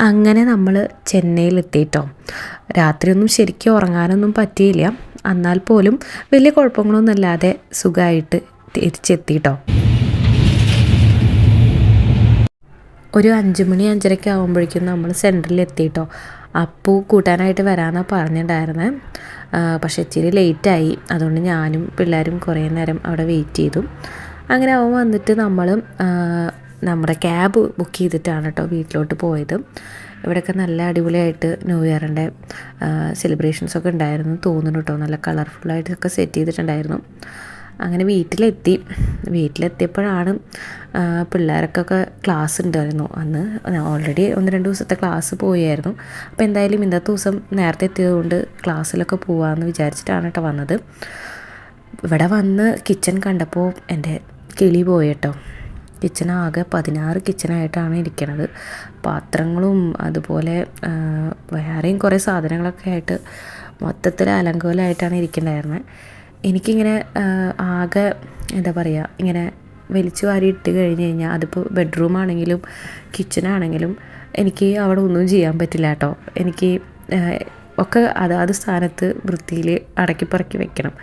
അങ്ങനെ നമ്മൾ ചെന്നൈയിലെത്തിയിട്ടോ. രാത്രിയൊന്നും ശരിക്കും ഉറങ്ങാനൊന്നും പറ്റിയില്ല. എന്നാൽ പോലും വലിയ കുഴപ്പങ്ങളൊന്നും ഇല്ലാതെ സുഖമായിട്ട് തിരിച്ചെത്തിയിട്ടോ. ഒരു 5 മണി 5:30 ആകുമ്പോഴേക്കും നമ്മൾ സെൻറ്ററിൽ എത്തിയിട്ടോ. അപ്പു കൂട്ടാനായിട്ട് വരാമെന്നാണ് പറഞ്ഞിട്ടുണ്ടായിരുന്നത്. പക്ഷേ ഇച്ചിരി ലേറ്റായി. അതുകൊണ്ട് ഞാനും പിള്ളേരും കുറേ നേരം അവിടെ വെയിറ്റ് ചെയ്തു. അങ്ങനെ അവൻ വന്നിട്ട് നമ്മൾ നമ്മുടെ ക്യാബ് ബുക്ക് ചെയ്തിട്ടാണ് കേട്ടോ വീട്ടിലോട്ട് പോയത്. ഇവിടെയൊക്കെ നല്ല അടിപൊളിയായിട്ട് ന്യൂ ഇയറിൻ്റെ സെലിബ്രേഷൻസൊക്കെ ഉണ്ടായിരുന്നു തോന്നുന്നു കേട്ടോ. നല്ല കളർഫുള്ളായിട്ടൊക്കെ സെറ്റ് ചെയ്തിട്ടുണ്ടായിരുന്നു. അങ്ങനെ വീട്ടിലെത്തിയപ്പോഴാണ് പിള്ളേർക്കൊക്കെ ക്ലാസ് ഉണ്ടായിരുന്നു. അന്ന് ഓൾറെഡി 1-2 ദിവസത്തെ ക്ലാസ് പോയായിരുന്നു. അപ്പോൾ എന്തായാലും ഇന്നത്തെ ദിവസം നേരത്തെ എത്തിയതുകൊണ്ട് ക്ലാസ്സിലൊക്കെ പോകാമെന്ന് വിചാരിച്ചിട്ടാണ് കേട്ടോ വന്നത്. ഇവിടെ വന്ന് കിച്ചൺ കണ്ടപ്പോൾ എൻ്റെ കിളി പോയിട്ടോ. കിച്ചണാകെ 16 കിച്ചണായിട്ടാണ് ഇരിക്കണത്. പാത്രങ്ങളും അതുപോലെ വേറെയും കുറേ സാധനങ്ങളൊക്കെ ആയിട്ട് മൊത്തത്തിൽ അലങ്കോലമായിട്ടാണ് ഇരിക്കുന്നുണ്ടായിരുന്നത്. എനിക്കിങ്ങനെ ആകെ എന്താ പറയുക, ഇങ്ങനെ വലിച്ചു വാരി ഇട്ട് കഴിഞ്ഞ് കഴിഞ്ഞാൽ അതിപ്പോൾ ബെഡ്റൂമാണെങ്കിലും കിച്ചണാണെങ്കിലും എനിക്ക് അവിടെ ഒന്നും ചെയ്യാൻ പറ്റില്ല കേട്ടോ. എനിക്ക് ഒക്കെ അതാത് സ്ഥാനത്ത് വൃത്തിയിൽ അടക്കിപ്പറക്കി വെക്കണം.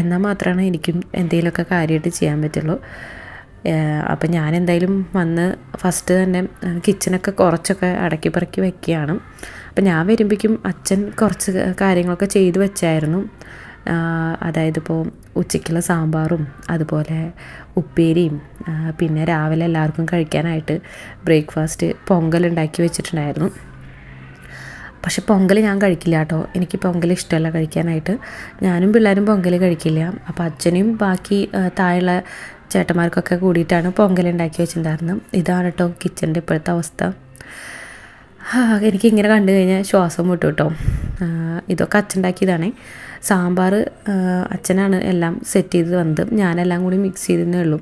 എന്നാൽ മാത്രമാണ് എനിക്കും എന്തെങ്കിലുമൊക്കെ കാര്യമായിട്ട് ചെയ്യാൻ പറ്റുള്ളൂ. അപ്പം ഞാൻ എന്തായാലും വന്ന് ഫസ്റ്റ് തന്നെ കിച്ചണൊക്കെ കുറച്ചൊക്കെ അടക്കിപ്പറക്കി വെക്കുകയാണ്. അപ്പം ഞാൻ വരുമ്പോഴേക്കും അച്ഛൻ കുറച്ച് കാര്യങ്ങളൊക്കെ ചെയ്ത് വെച്ചായിരുന്നു. അതായത് ഇപ്പോൾ ഉച്ചയ്ക്കുള്ള സാമ്പാറും അതുപോലെ ഉപ്പേരിയും പിന്നെ രാവിലെ എല്ലാവർക്കും കഴിക്കാനായിട്ട് ബ്രേക്ക്ഫാസ്റ്റ് പൊങ്കൽ ഉണ്ടാക്കി വെച്ചിട്ടുണ്ടായിരുന്നു. പക്ഷെ പൊങ്കൽ ഞാൻ കഴിക്കില്ല കേട്ടോ. എനിക്ക് പൊങ്കൽ ഇഷ്ടമല്ല കഴിക്കാനായിട്ട്. ഞാനും പിള്ളേരും പൊങ്കൽ കഴിക്കില്ല. അപ്പോൾ അച്ഛനും ബാക്കി താഴെയുള്ള ചേട്ടന്മാർക്കൊക്കെ കൂടിയിട്ടാണ് പൊങ്കൽ ഉണ്ടാക്കി വെച്ചിട്ടുണ്ടായിരുന്നത്. ഇതാണ് കേട്ടോ കിച്ചണിൻ്റെ ഇപ്പോഴത്തെ അവസ്ഥ. എനിക്കിങ്ങനെ കണ്ടു കഴിഞ്ഞാൽ ശ്വാസം മുട്ടും കേട്ടോ. ഇതൊക്കെ അച്ഛൻ ഉണ്ടാക്കിയതാണേ. സാമ്പാർ അച്ഛനാണ് എല്ലാം സെറ്റ് ചെയ്ത് വന്നത്. ഞാനെല്ലാം കൂടി മിക്സ് ചെയ്തേ ഉള്ളൂ.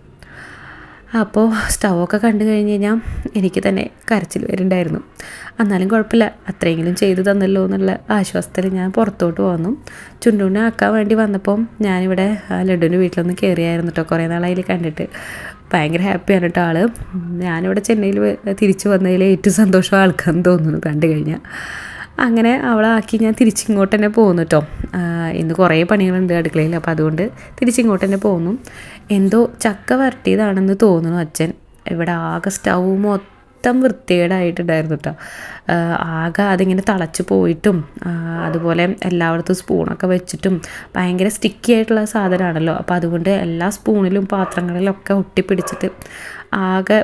അപ്പോൾ സ്റ്റൗവൊക്കെ കണ്ടു കഴിഞ്ഞ് കഴിഞ്ഞാൽ എനിക്ക് തന്നെ കരച്ചിൽ വരുന്നുണ്ടായിരുന്നു. എന്നാലും കുഴപ്പമില്ല, അത്രയെങ്കിലും ചെയ്തു തന്നല്ലോ എന്നുള്ള ആശ്വാസത്തിൽ ഞാൻ പുറത്തോട്ട് വന്നു. ചുണ്ടുണ്ണി ആക്കാൻ വേണ്ടി വന്നപ്പം ഞാനിവിടെ ലഡുവിൻ്റെ വീട്ടിലൊന്ന് കയറിയായിരുന്നു കേട്ടോ. കുറേ നാളായി കണ്ടിട്ട് ഭയങ്കര ഹാപ്പിയാണ് കേട്ടോ ആൾ. ഞാനിവിടെ ചെന്നൈയിൽ തിരിച്ചു വന്നതിൽ ഏറ്റവും സന്തോഷം ആൾക്കാന്ന് തോന്നുന്നു കണ്ടു കഴിഞ്ഞാൽ. അങ്ങനെ അവളാക്കി ഞാൻ തിരിച്ചിങ്ങോട്ട് തന്നെ പോകുന്നു കേട്ടോ. ഇന്ന് കുറേ പണികളുണ്ട് അടുക്കളയിൽ. അപ്പോൾ അതുകൊണ്ട് തിരിച്ചിങ്ങോട്ട് തന്നെ പോകുന്നു. എന്തോ ചക്ക വരട്ടിയതാണെന്ന് തോന്നുന്നു അച്ഛൻ. ഇവിടെ ആകെ സ്റ്റൗ മൊത്തം വൃത്തികേടായിട്ടുണ്ടായിരുന്നു കേട്ടോ. ആകെ അതിങ്ങനെ തിളച്ച് പോയിട്ടും അതുപോലെ എല്ലായിടത്തും സ്പൂണൊക്കെ വെച്ചിട്ടും ഭയങ്കര സ്റ്റിക്കി ആയിട്ടുള്ള സാധനമാണല്ലോ. അപ്പോൾ അതുകൊണ്ട് എല്ലാ സ്പൂണിലും പാത്രങ്ങളിലൊക്കെ ഒട്ടിപ്പിടിച്ചിട്ട് ആകെ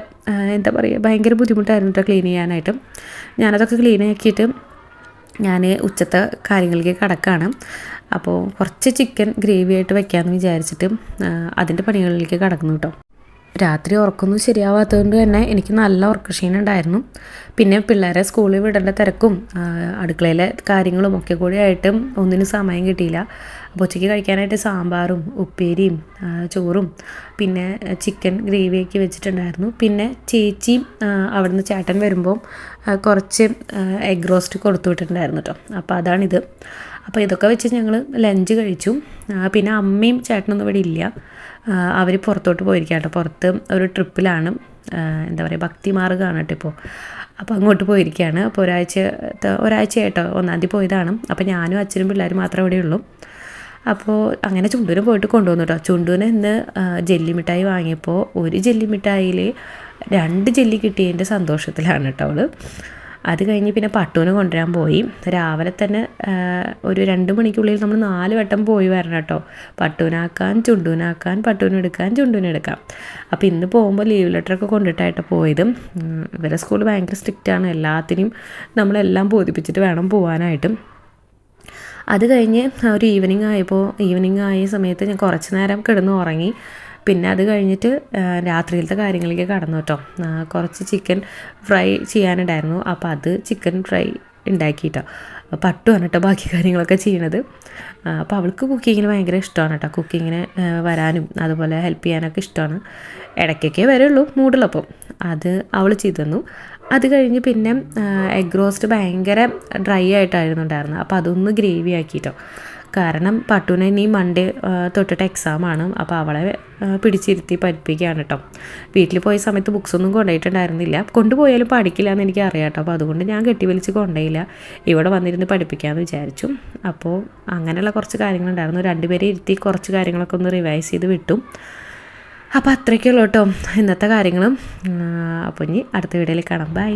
എന്താ പറയുക, ഭയങ്കര ബുദ്ധിമുട്ടായിരുന്നു കേട്ടോ ക്ലീൻ ചെയ്യാനായിട്ട്. ഞാനതൊക്കെ ക്ലീൻ ആക്കിയിട്ട് ഞാൻ ഉച്ചത്തെ കാര്യങ്ങളിലേക്ക് കടക്കുകയാണ്. അപ്പോൾ കുറച്ച് ചിക്കൻ ഗ്രേവി ആയിട്ട് വെക്കാമെന്ന് വിചാരിച്ചിട്ട് അതിൻ്റെ പണികളിലേക്ക് കടക്കുന്നു കേട്ടോ. രാത്രി ഉറക്കമൊന്നും ശരിയാവാത്തതുകൊണ്ട് തന്നെ എനിക്ക് നല്ല ഉറക്കക്ഷീണം ഉണ്ടായിരുന്നു. പിന്നെ പിള്ളേരെ സ്കൂളിൽ വിടേണ്ട തിരക്കും അടുക്കളയിലെ കാര്യങ്ങളും ഒക്കെ കൂടി ആയിട്ടും ഒന്നിനും സമയം കിട്ടിയില്ല. അപ്പോൾ ഉച്ചയ്ക്ക് കഴിക്കാനായിട്ട് സാമ്പാറും ഉപ്പേരിയും ചോറും പിന്നെ ചിക്കൻ ഗ്രേവിയൊക്കെ വെച്ചിട്ടുണ്ടായിരുന്നു. പിന്നെ ചേച്ചിയും അവിടുന്ന് ചേട്ടൻ വരുമ്പം കുറച്ച് എഗ് റോസ്റ്റ് കൊടുത്തു വിട്ടിട്ടുണ്ടായിരുന്നു കേട്ടോ. അപ്പോൾ അതാണിത്. അപ്പോൾ ഇതൊക്കെ വെച്ച് ഞങ്ങൾ ലഞ്ച് കഴിച്ചു. പിന്നെ അമ്മയും ചേട്ടനൊന്നും ഇവിടെ ഇല്ല. അവർ പുറത്തോട്ട് പോയിരിക്കുക കേട്ടോ. പുറത്ത് ഒരു ട്രിപ്പിലാണ്, എന്താ പറയുക, ഭക്തി മാർഗ്ഗമാണ് കേട്ടോ ഇപ്പോൾ. അപ്പോൾ അങ്ങോട്ട് പോയിരിക്കുകയാണ്. അപ്പോൾ ഒരാഴ്ചയായിട്ടോ 1-ാം തീയതി പോയതാണ്. അപ്പോൾ ഞാനും അച്ഛനും പിള്ളേരും മാത്രമേ ഇവിടെ ഉള്ളൂ. അപ്പോൾ അങ്ങനെ ചുണ്ടൂന് പോയിട്ട് കൊണ്ടുവന്നു കേട്ടോ. ചുണ്ടൂന് ഇന്ന് ജെല്ലി മിഠായി വാങ്ങിയപ്പോൾ ഒരു ജെല്ലി മിഠായിയിൽ 2 ജെല്ലി കിട്ടിയതിൻ്റെ സന്തോഷത്തിലാണ് കേട്ടോ അവൾ. അത് കഴിഞ്ഞ് പിന്നെ പട്ടുവിനെ കൊണ്ടുവരാൻ പോയി. രാവിലെ തന്നെ ഒരു 2 മണിക്കുള്ളിൽ നമ്മൾ 4 വട്ടം പോയി വരണം കേട്ടോ. പട്ടുവിനാക്കാൻ, ചുണ്ടൂനാക്കാൻ, പട്ടുവിനെടുക്കാൻ, ചുണ്ടൂനെടുക്കാം. അപ്പോൾ ഇന്ന് പോകുമ്പോൾ ലീവ് ലെറ്ററൊക്കെ കൊണ്ടിട്ടായിട്ടോ പോയത്. ഇവരെ സ്കൂൾ ഭയങ്കര സ്ട്രിക്റ്റാണ്. എല്ലാത്തിനും നമ്മളെല്ലാം ബോധിപ്പിച്ചിട്ട് വേണം പോകാനായിട്ടും. അത് കഴിഞ്ഞ് ഒരു ഈവനിങ് ആയ സമയത്ത് ഞാൻ കുറച്ച് നേരം കിടന്ന് ഉറങ്ങി. പിന്നെ അത് കഴിഞ്ഞിട്ട് രാത്രിയിലത്തെ കാര്യങ്ങളിലേക്ക് കടന്നു കേട്ടോ. കുറച്ച് ചിക്കൻ ഫ്രൈ ചെയ്യാനുണ്ടായിരുന്നു. അപ്പോൾ അത് ചിക്കൻ ഫ്രൈ ഉണ്ടാക്കിയിട്ടോ. പട്ടുവാണ് കേട്ടോ ബാക്കി കാര്യങ്ങളൊക്കെ ചെയ്യണത്. അപ്പോൾ അവൾക്ക് കുക്കിങ്ങിന് ഭയങ്കര ഇഷ്ടമാണ് കേട്ടോ. കുക്കിങ്ങിന് വരാനും അതുപോലെ ഹെൽപ്പ് ചെയ്യാനൊക്കെ ഇഷ്ടമാണ്. ഇടയ്ക്കൊക്കെ വരുള്ളൂ മൂടുള്ളപ്പം. അത് അവൾ ചെയ്തു തന്നു. അത് കഴിഞ്ഞ് പിന്നെ എഗ് റോസ്റ്റ് ഭയങ്കര ഡ്രൈ ആയിട്ടായിരുന്നു ഉണ്ടായിരുന്നത്. അപ്പോൾ അതൊന്ന് ഗ്രേവി ആക്കിയിട്ടോ. കാരണം പട്ടുവിന് ഇനി മൺഡേ തൊട്ടിട്ട് എക്സാമാണ്. അപ്പോൾ അവളെ പിടിച്ചിരുത്തി പഠിപ്പിക്കുകയാണ് കേട്ടോ. വീട്ടിൽ പോയ സമയത്ത് ബുക്സൊന്നും കൊണ്ടുപോയിട്ടുണ്ടായിരുന്നില്ല. കൊണ്ടുപോയാലും പഠിക്കില്ല എന്ന് എനിക്ക് അറിയാം കേട്ടോ. അപ്പോൾ അതുകൊണ്ട് ഞാൻ കെട്ടിവലിച്ച് കൊണ്ടുപോയില്ല, ഇവിടെ വന്നിരുന്ന് പഠിപ്പിക്കാമെന്ന് വിചാരിച്ചു. അപ്പോൾ അങ്ങനെയുള്ള കുറച്ച് കാര്യങ്ങളുണ്ടായിരുന്നു. രണ്ടുപേരെ ഇരുത്തി കുറച്ച് കാര്യങ്ങളൊക്കെ ഒന്ന് റിവൈസ് ചെയ്ത് വിട്ടു. അപ്പോൾ അത്രയ്ക്കുള്ളൂ കേട്ടോ ഇന്നത്തെ കാര്യങ്ങളും. അപ്പോൾ ഇനി അടുത്ത വീഡിയോയിൽ കാണാം. ബൈ.